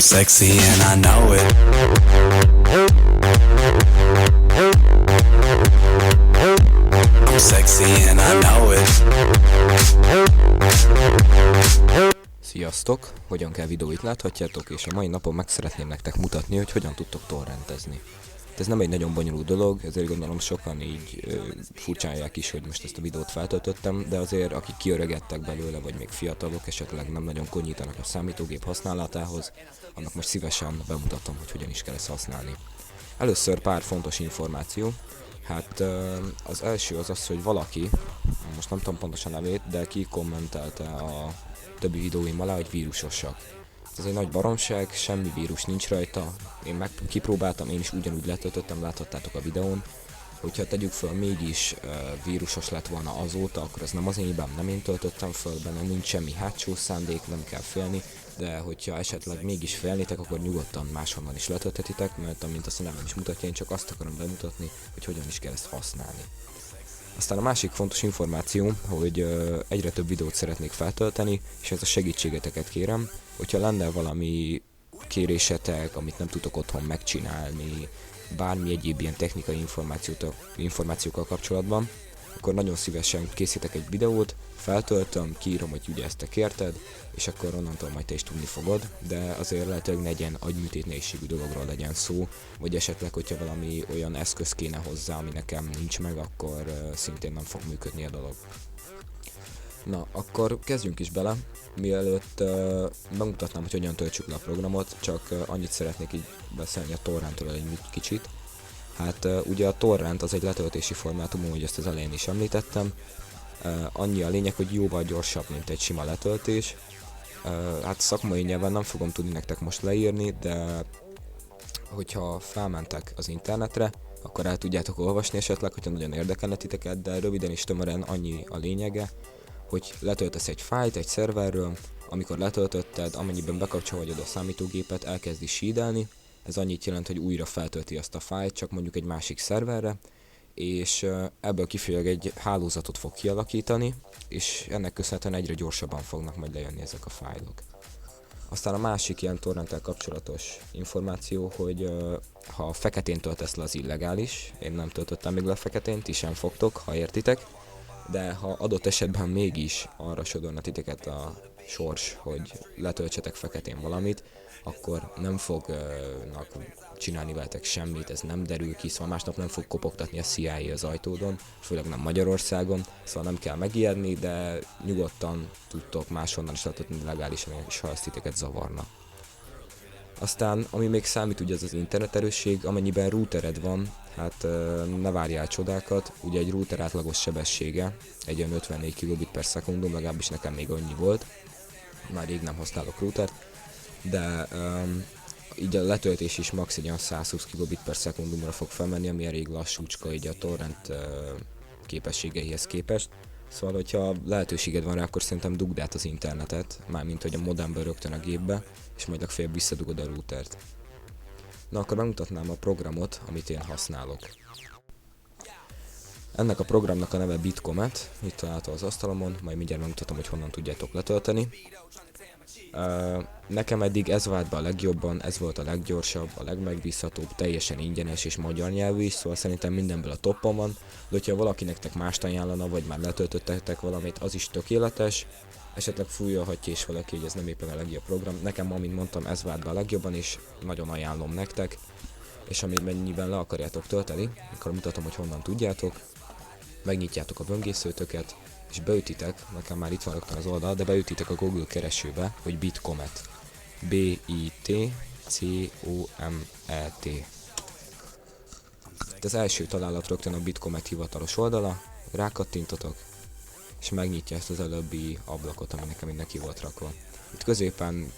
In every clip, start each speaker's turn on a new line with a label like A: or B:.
A: sexy and I know it. I'm sexy and I know it.
B: Sziasztok! Hogyan kell videóit láthatjátok, és a mai napon meg szeretném nektek mutatni, hogy hogyan tudtok torrentezni. Ez nem egy nagyon bonyolult dolog, ezért gondolom sokan így furcsálják is, hogy most ezt a videót feltöltöttem, de azért akik kiöregedtek belőle, vagy még fiatalok, esetleg nem nagyon könnyítenek a számítógép használatához, annak most szívesen bemutatom, hogy hogyan is kell ezt használni. Először pár fontos információ. Hát az első az, hogy valaki, most nem tudom pontosan nevét, de ki kommentelte a többi videóim alá, hogy vírusosak. Ez egy nagy baromság, semmi vírus nincs rajta, én kipróbáltam, én is ugyanúgy letöltöttem, láthattátok a videón. Hogyha tegyük föl, mégis vírusos lett volna azóta, akkor ez nem az én hibám, nem én töltöttem föl benne, nincs semmi hátsó szándék, nem kell félni, de hogyha esetleg mégis félnétek, akkor nyugodtan máshonnan is letölthetitek, mert amint azt a nevem is mutatja, én csak azt akarom bemutatni, hogy hogyan is kell ezt használni. Aztán a másik fontos információ, hogy egyre több videót szeretnék feltölteni, és ez a segítségeteket kérem, hogyha lenne valami kérésetek, amit nem tudok otthon megcsinálni, bármi egyéb ilyen technikai információkkal kapcsolatban, akkor nagyon szívesen készítek egy videót, feltöltöm, kiírom, hogy ugye ezt te kérted, és akkor onnantól majd te is tudni fogod, de azért lehetőleg ne legyen agyműtét nehézségű dologról legyen szó, vagy esetleg, hogyha valami olyan eszköz kéne hozzá, ami nekem nincs meg, akkor szintén nem fog működni a dolog. Na, akkor kezdjünk is bele. Mielőtt bemutatnám, hogy hogyan töltsük le a programot, csak annyit szeretnék így beszélni a torrentről egy kicsit. Hát ugye a torrent az egy letöltési formátum, hogy ezt az elején is említettem. Annyi a lényeg, hogy jóval gyorsabb, mint egy sima letöltés. Hát szakmai nyelven nem fogom tudni nektek most leírni, de hogyha felmentek az internetre, akkor el tudjátok olvasni esetleg, hogyha nagyon érdekelne titeket, de röviden és tömören annyi a lényege, hogy letöltesz egy fájlt egy szerverről, amikor letöltötted, amennyiben bekapcsolod a számítógépet, elkezdi sídelni. Ez annyit jelent, hogy újra feltölti azt a fájlt, csak mondjuk egy másik szerverre, és ebből kifolyólag egy hálózatot fog kialakítani, és ennek köszönhetően egyre gyorsabban fognak majd lejönni ezek a fájlok. Aztán a másik ilyen torrenttel kapcsolatos információ, hogy ha feketén töltesz le, az illegális. Én nem töltöttem még le feketén, ti sem fogtok, ha értitek. De ha adott esetben mégis arra sodorna titeket a sors, hogy letöltsetek feketén valamit, akkor nem fognak csinálni veletek semmit, ez nem derül ki, szóval másnap nem fog kopogtatni a CIA az ajtódon, főleg nem Magyarországon, szóval nem kell megijedni, de nyugodtan tudtok máshonnan is letölteni legálisan, és ha ezt titeket zavarna. Aztán, ami még számít, ugye az internet erősség, amennyiben routered van, hát ne várjál csodákat, ugye egy router átlagos sebessége, egy olyan 54 kilobit per szekundum, legalábbis nekem még annyi volt, már rég nem használok routert, de így a letöltés is max. Egy olyan 120 kilobit per szekundumra fog felmenni, ami elég lassúcska így a torrent képességeihez képest. Szóval, hogyha lehetőséged van rá, akkor szerintem dugd át az internetet, mármint hogy a modemből rögtön a gépbe, és majd legfeljebb visszadugod a routert. Na, akkor bemutatnám a programot, amit én használok. Ennek a programnak a neve Bitcomet, itt található az asztalomon, majd mindjárt megmutatom, hogy honnan tudjátok letölteni. Nekem eddig ez vált be a legjobban, ez volt a leggyorsabb, a legmegbízhatóbb, teljesen ingyenes és magyar nyelvű is, szóval szerintem mindenből a toppon van, de hogyha valaki nektek mást ajánlana, vagy már letöltöttetek valamit, az is tökéletes. Esetleg fújolhatja is valaki, hogy ez nem éppen a legjobb program. Nekem, amint mondtam, ez vált be a legjobban, és nagyon ajánlom nektek. És amennyiben le akarjátok tölteni, akkor mutatom, hogy honnan tudjátok. Megnyitjátok a böngészőtöket, és beütitek, nekem már itt van rögtön az oldal, de beütitek a Google keresőbe, hogy Bitcomet. B-I-T-C-O-M-E-T. Itt az első találat rögtön a Bitcomet hivatalos oldala, rákattintotok, és megnyitja ezt az előbbi ablakot, ami nekem neki volt rakva. Itt középen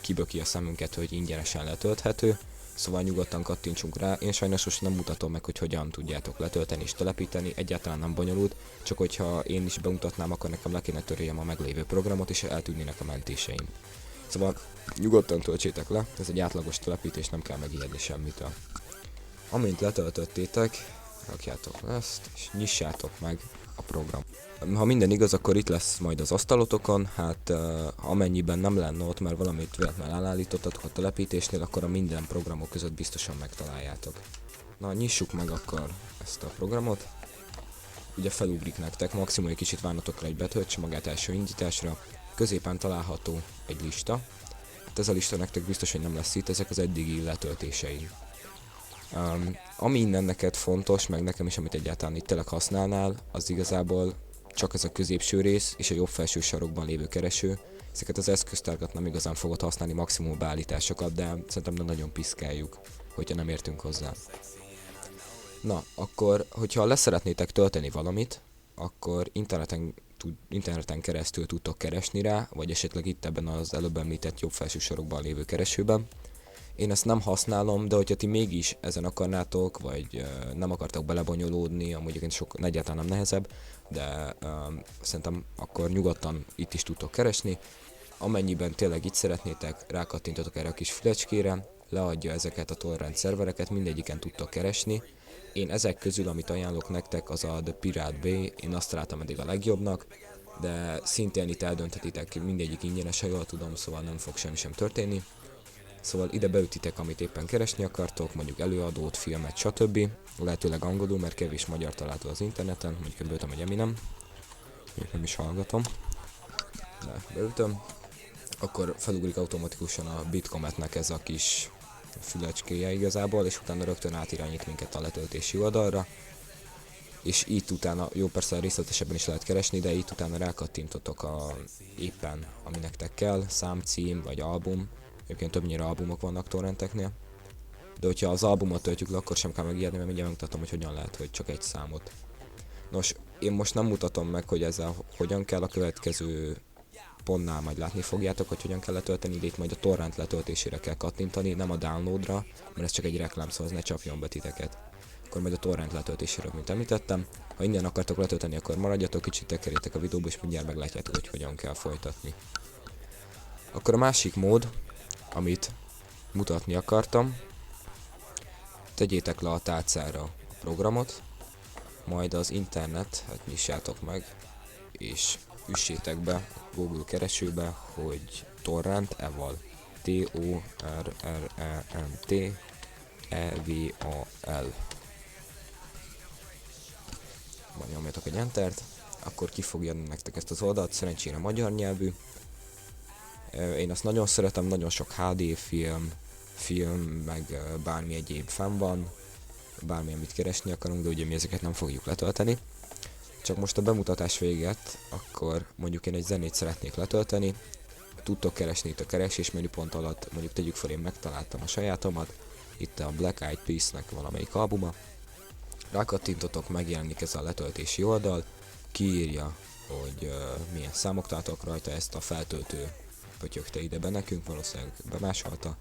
B: kiböki a szemünket, hogy ingyenesen letölthető, szóval nyugodtan kattintsunk rá. Én sajnos most nem mutatom meg, hogy hogyan tudjátok letölteni és telepíteni, egyáltalán nem bonyolult, csak hogyha én is bemutatnám, akkor nekem le kéne töröljem a meglévő programot, és eltűnnének a mentéseim. Szóval nyugodtan töltsétek le, ez egy átlagos telepítés, nem kell megijedni semmitől. Amint letöltöttétek, rakjátok le ezt, és nyissátok meg a program. Ha minden igaz, akkor itt lesz majd az asztalotokon, hát amennyiben nem lenne ott, mert valamit véletlenül elállítottatok a telepítésnél, akkor a minden programok között biztosan megtaláljátok. Na, nyissuk meg akkor ezt a programot. Ugye felugrik nektek, maximum egy kicsit várnatok rá, hogy betöltse magát első indításra. Középen található egy lista. Hát ez a lista nektek biztos, hogy nem lesz itt, ezek az eddigi letöltései. Ami innen neked fontos, meg nekem is, amit egyáltalán itt tényleg használnál, az igazából csak ez a középső rész és a jobb felső sarokban lévő kereső. Ezeket az eszköztárkat nem igazán fogod használni, maximum beállításokat, de szerintem nem nagyon piszkáljuk, hogyha nem értünk hozzá. Na, akkor, hogyha leszeretnétek tölteni valamit, akkor interneten keresztül tudtok keresni rá, vagy esetleg itt ebben az előbb említett jobb felső sarokban lévő keresőben. Én ezt nem használom, de hogyha ti mégis ezen akarnátok, vagy nem akartok belebonyolódni, amúgy egyáltalán nem nehezebb, de szerintem akkor nyugodtan itt is tudtok keresni. Amennyiben tényleg itt szeretnétek, rákattintotok erre a kis flecskére, leadja ezeket a torrent szervereket, mindegyiken tudtok keresni. Én ezek közül, amit ajánlok nektek, az a The Pirate Bay, én azt találtam eddig a legjobbnak, de szintén itt eldönthetitek, mindegyik ingyenes, ha jól tudom, szóval nem fog semmi sem történni. Szóval ide beütitek, amit éppen keresni akartok, mondjuk előadót, filmet, stb. Lehetőleg angolul, mert kevés magyar található az interneten, mondjuk én beütöm, hogy Eminem, még nem is hallgatom, de beütöm. Akkor felugrik automatikusan a Bitcometnek ez a kis fülecskéje igazából, és utána rögtön átirányít minket a letöltési oldalra. És itt utána, jó persze részletesebben is lehet keresni, de itt utána rákattintotok éppen, ami nektek kell, számcím vagy album. Egyébként többnyire albumok vannak torrenteknél. De hogyha az albumot töltjük le, akkor sem kell megijedni, mert mindjárt megmutatom, hogy hogyan lehet, hogy csak egy számot. Nos, én most nem mutatom meg, hogy ezzel hogyan kell, a következő pontnál majd látni fogjátok, hogy hogyan kell letölteni, de itt majd a torrent letöltésére kell kattintani, nem a downloadra, mert ez csak egy reklám, szóval ez ne csapjon be titeket. Akkor majd a torrent letöltésére, mint említettem. Ha innen akartok letölteni, akkor maradjatok, kicsit tekerjétek a videóba, és mindjárt meglátjátok, hogy hogyan kell folytatni. Akkor a másik mód, amit mutatni akartam, tegyétek le a tálcára a programot, majd az internetet nyissátok meg, és üssétek be a Google keresőbe, hogy torrent eval. Torrent eval. Majd nyomjatok egy entert, akkor ki fog jönni nektek ezt az oldalt, szerencsére magyar nyelvű. Én azt nagyon szeretem, nagyon sok HD film, meg bármi egyéb fenn van, bármi, amit keresni akarunk, de ugye mi ezeket nem fogjuk letölteni. Csak most a bemutatás véget, akkor mondjuk én egy zenét szeretnék letölteni, tudtok keresni itt a keresés menüpont alatt, mondjuk tegyük fel, én megtaláltam a sajátomat, itt a Black Eyed Peas-nek valamelyik albuma, rákattintotok, megjelenik ez a letöltési oldal, kiírja, hogy milyen számok találtak rajta, ezt a feltöltő pötyögte ide be nekünk, valószínűleg bemásolta.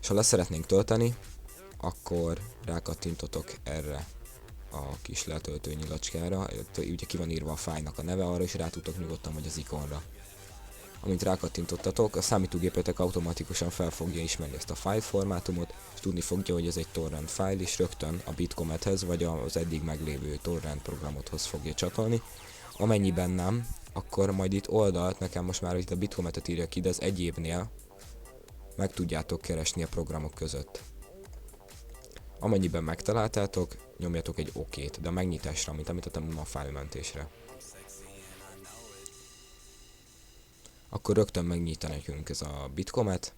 B: És ha leszeretnénk tölteni, akkor rákattintotok erre a kis letöltő nyilacskára, ugye ki van írva a fájlnak a neve, arra is rá tudtok nyugodtan, vagy az ikonra. Amint rákattintottatok, a számítógépetek automatikusan fel fogja ismerni ezt a fájlformátumot, és tudni fogja, hogy ez egy torrent fájl, és rögtön a Bitcomethez, vagy az eddig meglévő torrent programothoz fogja csatolni. Amennyiben nem, akkor majd itt oldalt, nekem most már itt a Bitcometet írja ki, de az egyébnél meg tudjátok keresni a programok között. Amennyiben megtaláltátok, nyomjatok egy OK-t, de a megnyitásra, amit említettem, nem a fájlmentésre. Akkor rögtön megnyitja nekünk ez a Bitcomet.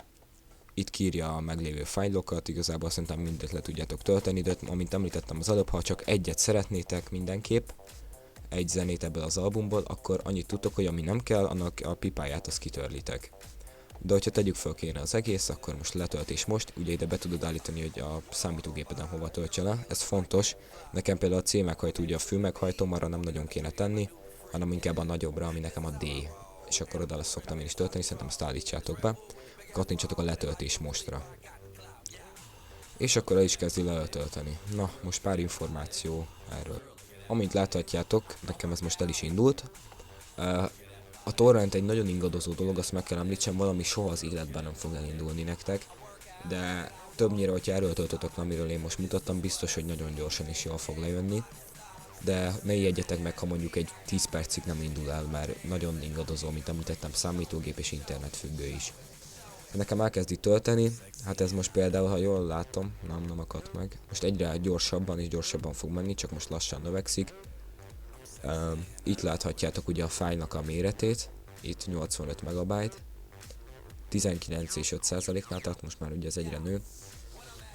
B: Itt kiírja a meglévő fájlokat, igazából szerintem mindet le tudjátok tölteni, de amint említettem az előbb, ha csak egyet szeretnétek mindenképp, egy zenét ebből az albumból, akkor annyit tudtok, hogy ami nem kell, annak a pipáját azt kitörlitek. De hogyha tegyük fel kéne az egész, akkor most letöltés most, ugye ide be tudod állítani, hogy a számítógépeden hova töltse le, ez fontos. Nekem például a C meghajtó, ugye a fő meghajtóm, arra nem nagyon kéne tenni, hanem inkább a nagyobbra, ami nekem a D. És akkor oda lesz szoktam én is tölteni, szerintem ezt állítsátok be. Kattintsatok a letöltés mostra. És akkor el is kezdi letölteni. Na, most pár információ erről. Amint láthatjátok, nekem ez most el is indult. A torrent egy nagyon ingadozó dolog, azt meg kell említsem, valami soha az életben nem fog elindulni nektek, de többnyire, hogyha erről töltötök, amiről én most mutattam, biztos, hogy nagyon gyorsan is jól fog lejönni. de ne ijedjetek meg, ha mondjuk egy 10 percig nem indul el, mert nagyon ingadozó, mint említettem, számítógép és internet függő is. Nekem elkezdi tölteni, hát ez most például, ha jól látom, nem akadt meg. Most egyre gyorsabban és gyorsabban fog menni, csak most lassan növekszik. Itt láthatjátok ugye a fájlnak a méretét, itt 85 megabyte, 19 és 5%-nál tart, most már ugye ez egyre nő.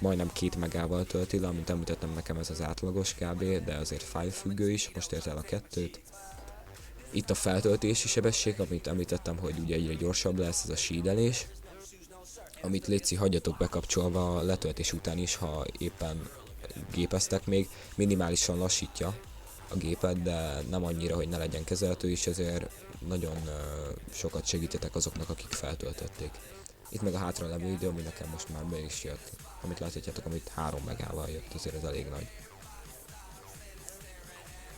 B: Majdnem 2 megával tölti le, amint említettem, nekem ez az átlagos kb, de azért fájlfüggő is, most ért el a 2-t. Itt a feltöltési sebesség, amit említettem, hogy ugye egyre gyorsabb lesz, ez a sídelés. Amit létszik, hagyjatok bekapcsolva a letöltés után is, ha éppen gépeztek még, minimálisan lassítja a gépet, de nem annyira, hogy ne legyen kezelhető, és ezért nagyon sokat segítetek azoknak, akik feltöltötték. Itt meg a hátra levő idő, ami nekem most már be is jött, amit láthatjátok, amit 3 megával jött, azért ez elég nagy.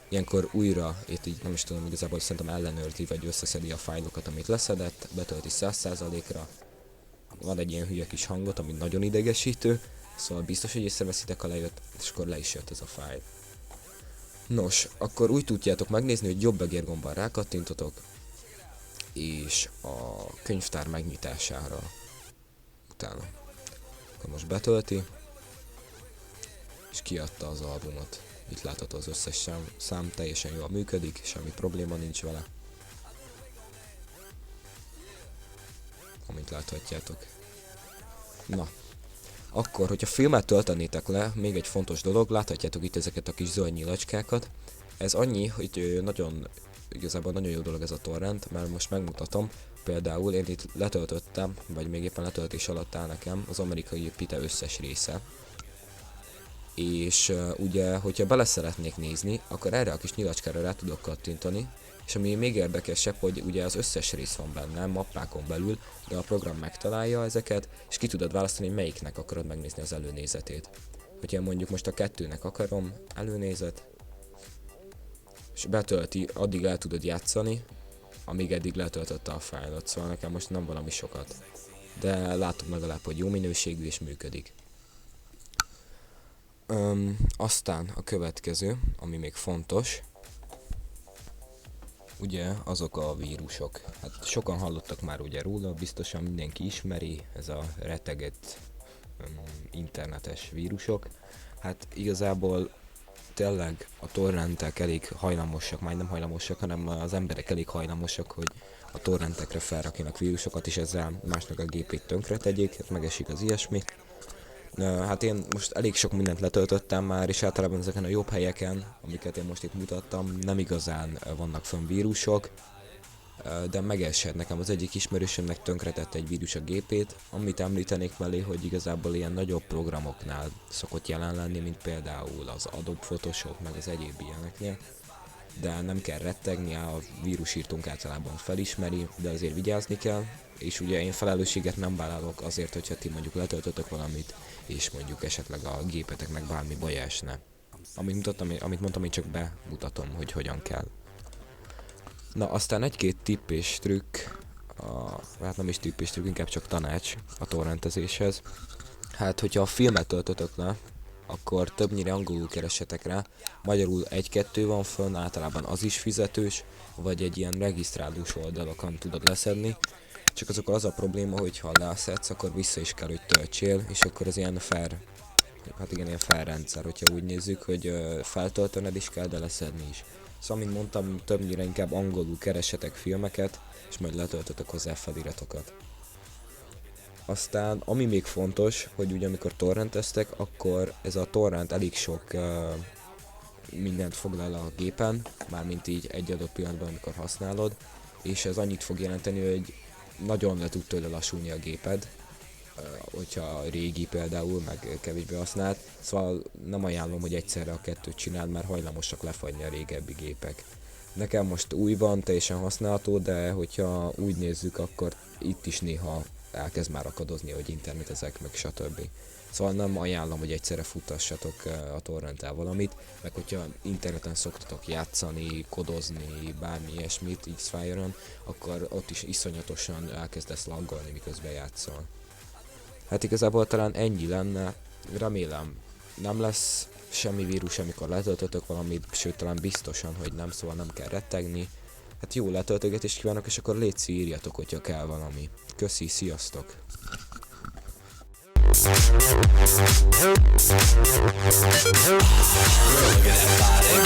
B: Ilyenkor újra, itt így nem is tudom, igazából szerintem ellenőrzi, vagy összeszedi a fájlokat, amit leszedett, betölti 100%-ra. Van egy ilyen hülye kis hangot, ami nagyon idegesítő, szóval biztos, hogy észreveszitek, ha lejött, és akkor le is jött ez a fájl. Nos, akkor úgy tudjátok megnézni, hogy jobb egérgombbal rákattintotok, és a könyvtár megnyitására utána. Akkor most betölti, és kiadta az albumot. Itt látható az összes szám teljesen jól működik, semmi probléma nincs vele. Amint láthatjátok. Na, akkor, hogyha filmet töltenétek le, még egy fontos dolog, láthatjátok itt ezeket a kis zöld nyilacskákat. Ez annyi, hogy igazából nagyon jó dolog ez a torrent, mert most megmutatom. Például én itt letöltöttem, vagy még éppen letöltés alatt áll nekem az amerikai Pite összes része. És ugye, hogyha bele szeretnék nézni, akkor erre a kis nyilacskára rá tudok kattintani, és ami még érdekesebb, hogy ugye az összes rész van benne, mappákon belül, de a program megtalálja ezeket, és ki tudod választani, hogy melyiknek akarod megnézni az előnézetét. Hogyha mondjuk most a 2-nek akarom előnézet, és betölti, addig el tudod játszani, amíg eddig letöltötte a fájlot, szóval nekem most nem valami sokat. De látom legalább, hogy jó minőségű és működik. Aztán a következő, ami még fontos, ugye azok a vírusok. Hát sokan hallottak már ugye róla, biztosan mindenki ismeri, ez a retegett internetes vírusok. Hát igazából tényleg a torrentek elég hajlamosak, majd nem hajlamosak, hanem az emberek elég hajlamosak, hogy a torrentekre felrakjanak vírusokat, és ezzel másnak a gépét tönkre tegyék, hát megesik az ilyesmi. Hát én most elég sok mindent letöltöttem már, és általában ezeken a jobb helyeken, amiket én most itt mutattam, nem igazán vannak fönn vírusok, de megesett nekem az egyik ismerősömnek tönkretett egy vírus a gépét, amit említenék mellé, hogy igazából ilyen nagyobb programoknál szokott jelen lenni, mint például az Adobe Photoshop, meg az egyéb ilyeneknél. De nem kell rettegni, a vírusírtónk általában felismeri, de azért vigyázni kell, és ugye én felelősséget nem vállalok azért, hogyha ti mondjuk letöltötök valamit, és mondjuk esetleg a gépeteknek bármi baja esne. Amit mondtam, én csak bemutatom, hogy hogyan kell. Na, aztán egy-két tipp és trükk, hát nem is tipp és trükk, inkább csak tanács a torrentezéshez. Hát, hogyha a filmet töltötök le, akkor többnyire angolul keressetek rá, magyarul 1-2 van fönn, általában az is fizetős, vagy egy ilyen regisztrálós oldalakon tudod leszedni. Csak azok az a probléma, hogy ha leszedsz, akkor vissza is kell, hogy töltsél, és akkor az ilyen fair, hát igen, ilyen fair rendszer, hogyha úgy nézzük, hogy feltöltened is kell, de leszedni is. Szóval, mint mondtam, többnyire inkább angolul keressetek filmeket, és majd letöltötök hozzá feliratokat. Aztán, ami még fontos, hogy ugye amikor torrenteztek, akkor ez a torrent elég sok mindent foglal a gépen, mármint így egy adott pillanatban, amikor használod, és ez annyit fog jelenteni, hogy nagyon le tud tőle lassulni a géped, hogyha régi például, meg kevésbé használt, szóval nem ajánlom, hogy egyszerre a kettőt csináld, mert hajlamosak lefagyni a régebbi gépek. Nekem most új van, teljesen használható, de hogyha úgy nézzük, akkor itt is néha elkezd már akadozni, hogy internetezek, meg stb. Szóval nem ajánlom, hogy egyszerre futtassatok a torrenttel valamit, meg hogyha interneten szoktatok játszani, kodozni, bármi ilyesmit, X-Fire-on, akkor ott is iszonyatosan elkezdesz laggolni, miközben játszol. Hát igazából talán ennyi lenne, remélem nem lesz semmi vírus, amikor letöltötök valamit, sőt talán biztosan, hogy nem, szóval nem kell rettegni. Hát jó letöltögetést kívánok, és akkor légy írjatok, hogyha kell valami. Köszi, sziasztok!